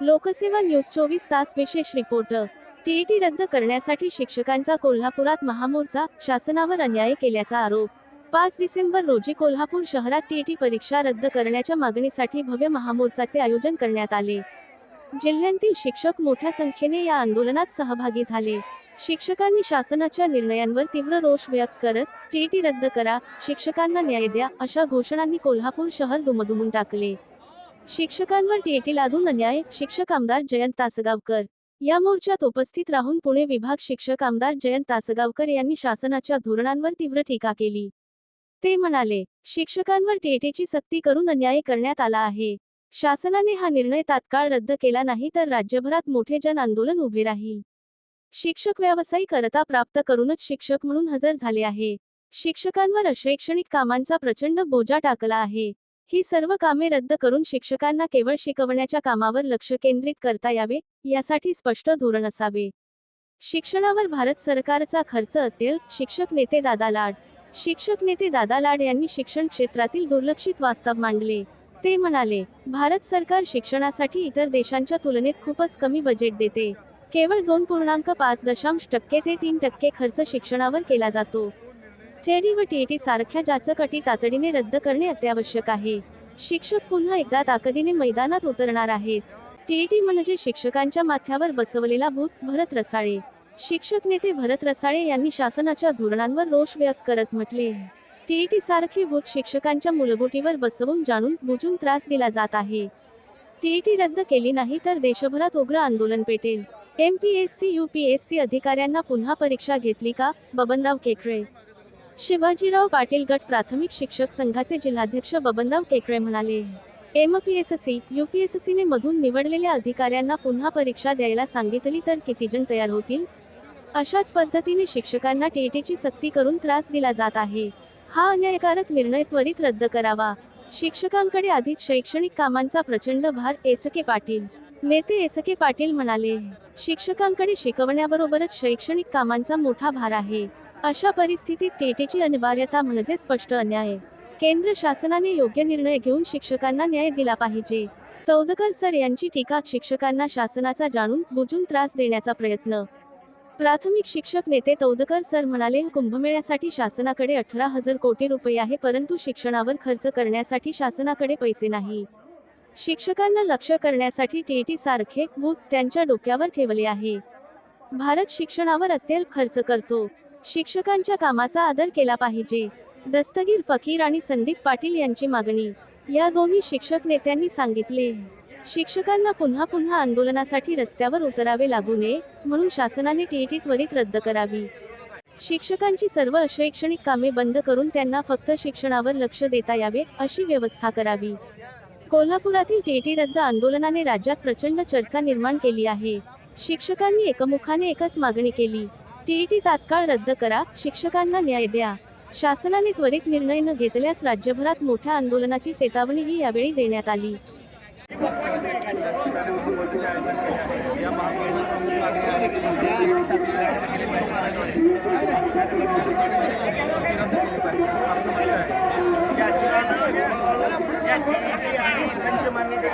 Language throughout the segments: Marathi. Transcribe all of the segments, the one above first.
लोकसेवा न्यूज 24 तास विशेष रिपोर्टर। टीईटी रद्द करण्यासाठी शिक्षकांचा कोल्हापुरात महामोर्चा, शासनावर अन्याय केल्याचा आरोप। 5 डिसेंबर रोजी कोल्हापूर शहरात टीईटी परीक्षा रद्द करण्याच्या मागणीसाठी भव्य महामोर्चाचे आयोजन करण्यात आले। जिल्ह्यातील शिक्षक मोठ्या संख्येने या आंदोलनात सहभागी झाले। शिक्षकांनी शासनाच्या निर्णयांवर तीव्र रोष व्यक्त करत टीईटी रद्द करा, शिक्षकांना न्याय द्या अशा घोषणांनी कोल्हापूर शहर दुमदुमून टाकले। शिक्षकांवर टीईटी लादून अन्याय, शिक्षक आमदार जयंत तासगावकर। या मोर्चात उपस्थित राहून पुणे विभाग शिक्षक आमदार जयंत तासगावकर यांनी शासनाच्या धोरणांवर तीव्र टीका केली। ते म्हणाले, शिक्षकांवर टीईटीची सक्ती करून अन्याय करण्यात आला आहे। शासनाने हा निर्णय तात्काळ रद्द केला नाही तर राज्यभरात मोठे जन आंदोलन उभे राहील। शिक्षक व्यावसायिक अर्हता प्राप्त करूनच शिक्षक म्हणून हजर झाले आहे। शिक्षकांवर अशैक्षणिक कामांचा प्रचंड बोजा टाकला आहे। ही सर्व कामे रद्द करून शिक्षकांना केवळ शिकवण्याच्या कामावर लक्ष केंद्रित करता यावे, यासाठी स्पष्ट धोरण असावे। शिक्षणावर भारत सरकारचा खर्च अत्यल्प, शिक्षक नेते दादा लाड। शिक्षक नेते दादा लाड यांनी शिक्षण क्षेत्रातील दुर्लक्षित वास्तव मांडले। ते म्हणाले, भारत सरकार शिक्षणासाठी इतर देशांच्या तुलनेत खूपच कमी बजेट देते। केवळ 2.5% ते 3% खर्च शिक्षणावर केला जातो। टेरी व टीईटी सारख्या जाचक अटी तातडीने रद्द करणे अत्यावश्यक आहे। शिक्षक पुन्हा एकदा ताकदीने मैदानात उतरणार आहेत। टीईटी म्हणजे शिक्षकांच्या माथ्यावर बसवलेला भूत, भरत रसाळे। शिक्षक नेते भरत रसाळे यांनी शासनाच्या धोरणांवर रोष व्यक्त करत म्हटले, टीईटी सारखे भूत शिक्षकांच्या मूलगुटीवर बसवून जाणून बुजून त्रास दिला जात आहे। टीईटी रद्द केली नाही तर देशभरात उग्र आंदोलन पेटेल। एमपीएससी यूपीएससी अधिकाऱ्यांना पुन्हा परीक्षा घेतली का? बबनराव केकरे। शिवाजीराव पाटील गट प्राथमिक शिक्षक संघाचे जिल्हाध्यक्ष बबनराव केकरे म्हणाले, एमपीएससी यूपीएससीने मधून निवडलेल्या अधिकाऱ्यांना पुन्हा परीक्षा द्यायला सांगितली तर किती जण तयार होतील? अशाच पद्धतीने शिक्षकांना टीईटीची सक्ती करून त्रास दिला जात आहे। हा अन्यायकारक निर्णय त्वरित रद्द करावा। शिक्षकांकडे आधीच शैक्षणिक कामांचा प्रचंड भार। एसके पाटील। नेते एसके पाटील म्हणाले, शिक्षकांकडे शिकवण्याबरोबरच शैक्षणिक कामांचा मोठा भार आहे। अशा परिस्थितीत टीईटीची अनिवार्यता म्हणजे स्पष्ट अन्याय। केंद्र शासनाने योग्य निर्णय घेऊन शिक्षकांना न्याय दिला पाहिजे। तौदकर सर यांची टीका, शिक्षकांना शासनाचा जाणून बुजून त्रास देण्याचा प्रयत्न। प्राथमिक शिक्षक नेते तौदकर सर म्हणाले, कुंभमेळ्यासाठी शासनाकडे 18,000 कोटी रुपये आहे, परंतु शिक्षणावर खर्च करण्यासाठी शासनाकडे पैसे नाही। शिक्षकांना लक्ष करण्यासाठी टीईटी सारखे भूत त्यांच्या डोक्यावर ठेवले आहे। भारत शिक्षणावर अत्यल्प खर्च करतो। शिक्षकांच्या कामाचा आदर केला पाहिजे। दस्तगीर फकीर आणि संदीप पाटील यांची मागणी। या दोन्ही शिक्षक नेत्यांनी सांगितले, शिक्षकांना पुन्हा पुन्हा आंदोलनासाठी रस्त्यावर उतरावे लागू नये म्हणून शासनाने टीईटी त्वरित रद्द करावी। शिक्षकांची सर्व अशैक्षणिक कामे बंद करून त्यांना फक्त शिक्षणावर लक्ष देता यावे, अशी व्यवस्था करावी। कोल्हापुरातील टीईटी रद्द आंदोलनाने राज्यात प्रचंड चर्चा निर्माण केली आहे। शिक्षकांनी एकमुखाने एकच मागणी केली, टीईटी तात्काळ रद्द करा, शिक्षकांना न्याय द्या। शासनाने त्वरित निर्णय न घेतल्यास राज्यभरात मोठ्या आंदोलनाची चेतावणीही यावेळी देण्यात आली।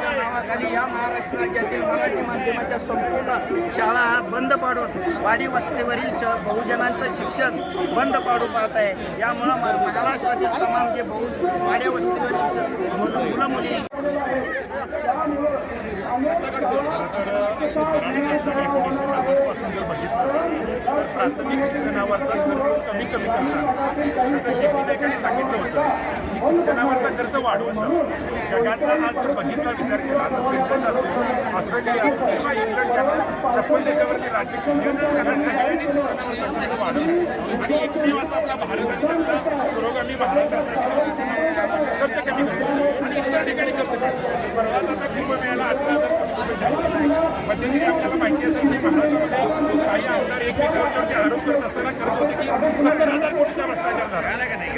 नावाखाली या महाराष्ट्र राज्यातील मराठी माध्यमाच्या संपूर्ण शाळा बंद पाडून वाडी वस्तीवरील बहुजनांचं शिक्षण बंद पाडू पाहत आहे। यामुळं महाराष्ट्रातील तमाम जे वाड्या वस्तीवरील मुलं मुली प्राथमिक शिक्षणावरचा खर्च कमी करतात। जे विनायकाने सांगितलं होतं की शिक्षणावरचा खर्च वाढवून जावा। जगाचा आज जर बघितला विचार केला तर फिनलंड असेल, ऑस्ट्रेलिया असेल किंवा इंग्लंड ज्यांना 56 देशावरती राज्य केले, या सगळ्यांनी शिक्षणावरचा खर्च वाढवला आणि एकमेव असा आपला भारत आणि आपला पुरोगामी भारत असा की शिक्षणावर खर्च कमी करतो आणि इतर ठिकाणी खर्च करतो। परवाच आता कुंभमेळ्याला 18,000 कोटी रुपये जाहीर मध्यंतरी आपल्याला माहिती असेल की महाराष्ट्रामध्ये काही आमदार एकमेकांवरती आरोप करत असताना करत होते की 70,000 कोटीचा भ्रष्टाचार झाला।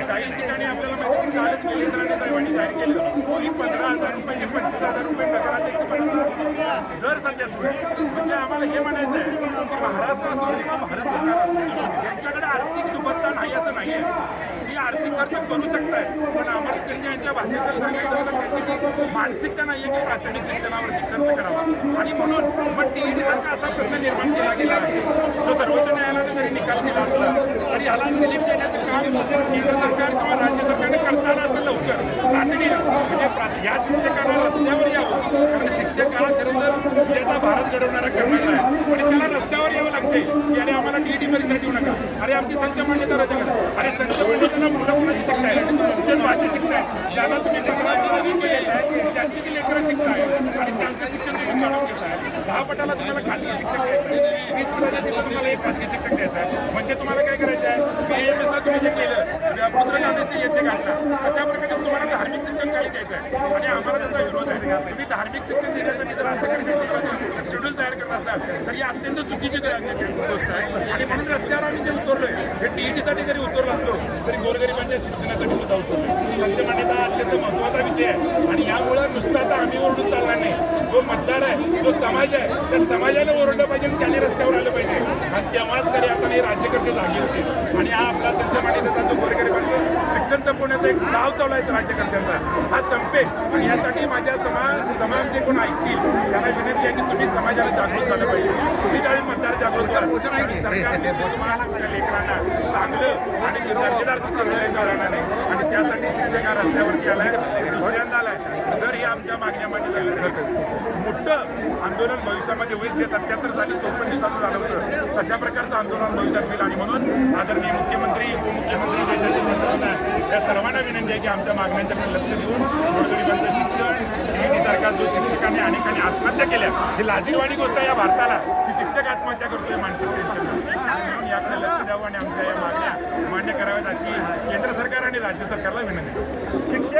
काही ठिकाणी आपल्याला माहिती कालच निलेश राणे साहेबांनी जाहीर केलं की 15,000 रुपये ते 25,000 रुपये नगराध्यक्ष पदाचा दर सध्या सुरू आहे. म्हणजे आम्हाला हे म्हणायचं आहे की महाराष्ट्र असो किंवा भारत सरकार असो यांच्याकडे आर्थिक सुबत्ता नाही असं नाही आहे. ती आर्थिक खर्च करू शकताय, पण अमर सिंग यांच्या भाषेत जर सांगायचं तर त्यांची मानसिकता नाही आहे की प्राथमिक शिक्षणावरती खर्च करावा. आणि म्हणून मग टीईडी सारखा असा प्रश्न निर्माण केला गेला आहे जो सर्वोच्च न्यायालयाने जरी निकाल दिला असला तरी याला रिलीफ देण्याचं काम केंद्र सरकार किंवा राज्य सरकारने करताना असतं लवकर तातडीनं. म्हणजे या शिक्षकांना रस्त्यावर यावं, कारण शिक्षक हा खरं तर उद्याचा भारत घडवणारा करणारा आहे. आणि त्याला रस्त्यावर यावं लागते की अरे आम्हाला टीईडी परीक्षा देऊ नका, अरे आमची संच मान्यता रद्द करा, अरे संच मान्यतेला मुलं कुणाची शिकताय, तुमच्याच भाषा शिकताय, ज्यांना तुम्ही 15 केलेलं आहे त्यांची ती लेकरं शिकताय आणि त्यांचं शिक्षण तुम्ही काढून घेताय. 6 पटाला तुम्हाला खाजगी शिक्षक द्यायचं, 20 पटाच्या तिथं तुम्हाला एक खाजगी शिक्षक द्यायचा आहे. म्हणजे तुम्हाला काय करायचं आहे, BAMS ला तुम्ही जे केलं पुत्रकामेश ते येते घातला, अशा प्रकारे तुम्हाला धार्मिक शिक्षण खाली द्यायचं आहे. आणि आम्हाला त्याचा विरोध आहे. तुम्ही धार्मिक शिक्षण देण्यासाठी जर असं करण्याची शेड्यूल तयार करत असाल तर ही अत्यंत चुकीची गोष्ट आहे. आणि म्हणून रस्त्यावर आम्ही जे उतरलोय हे टीईटीसाठी जरी उतरलो असलो तरी गोरगरिबांच्या शिक्षणासाठी सुद्धा उतरलो. संच मान्यता अत्यंत महत्त्वाचा विषय आहे आणि यामुळं नुसतं आता आम्ही ओरडून चालणार नाही. जो मतदार आहे, जो समाज आहे, त्या समाजाला ओरडलं पाहिजे आणि त्याने रस्त्यावर आलं पाहिजे. आणि तेव्हाच खरे आता हे राज्यकर्ते जागे होते. आणि हा आपला संच मान्यतेचा जो गोरगरिबांचं शिक्षण संपवण्याचा एक डाव चालवायचा राज्यकर्त्यांचा हा संपेल. आणि यासाठी माझ्या समाज जे कोण ऐकतील त्यांना विनंती आहे की तुम्ही समाजाला जागृत झालं पाहिजे. तुम्ही ज्यावेळी मतदार जागृत व्हाल आणि सरकारने तुमच्या लेकरांना चांगलं आणि दर्जेदार शिक्षण द्यायचं राहणार नाही. आणि त्यासाठी शिक्षक हा रस्त्यावरती आलाय, दुसऱ्यांदा आलाय. जर ही आमच्या मागण्या मान्य झाल्या तर मोठं आंदोलन भविष्यामध्ये होईल. जे 77 साली 54 दिवसाचं झालं होतं तशा प्रकारचं आंदोलन भविष्यात होईल. आणि म्हणून आदरणीय मुख्यमंत्री, उपमुख्यमंत्री, देशाचे पंतप्रधान या सर्वांना विनंती आहे की आमच्या मागण्यांच्याकडे लक्ष देऊन गोरगरिबांचं शिक्षण, टीईडीसारखा जो शिक्षकांनी अनेकांनी आत्महत्या केल्या, ही लाजीरवाणी गोष्ट आहे या भारताला की शिक्षक आत्महत्या करतोय मानसिक टेन्शन. म्हणून याकडे लक्ष द्यावं आणि आमच्या या मागण्या मान्य कराव्यात अशी केंद्र सरकार आणि राज्य सरकारला विनंती. शिक्षक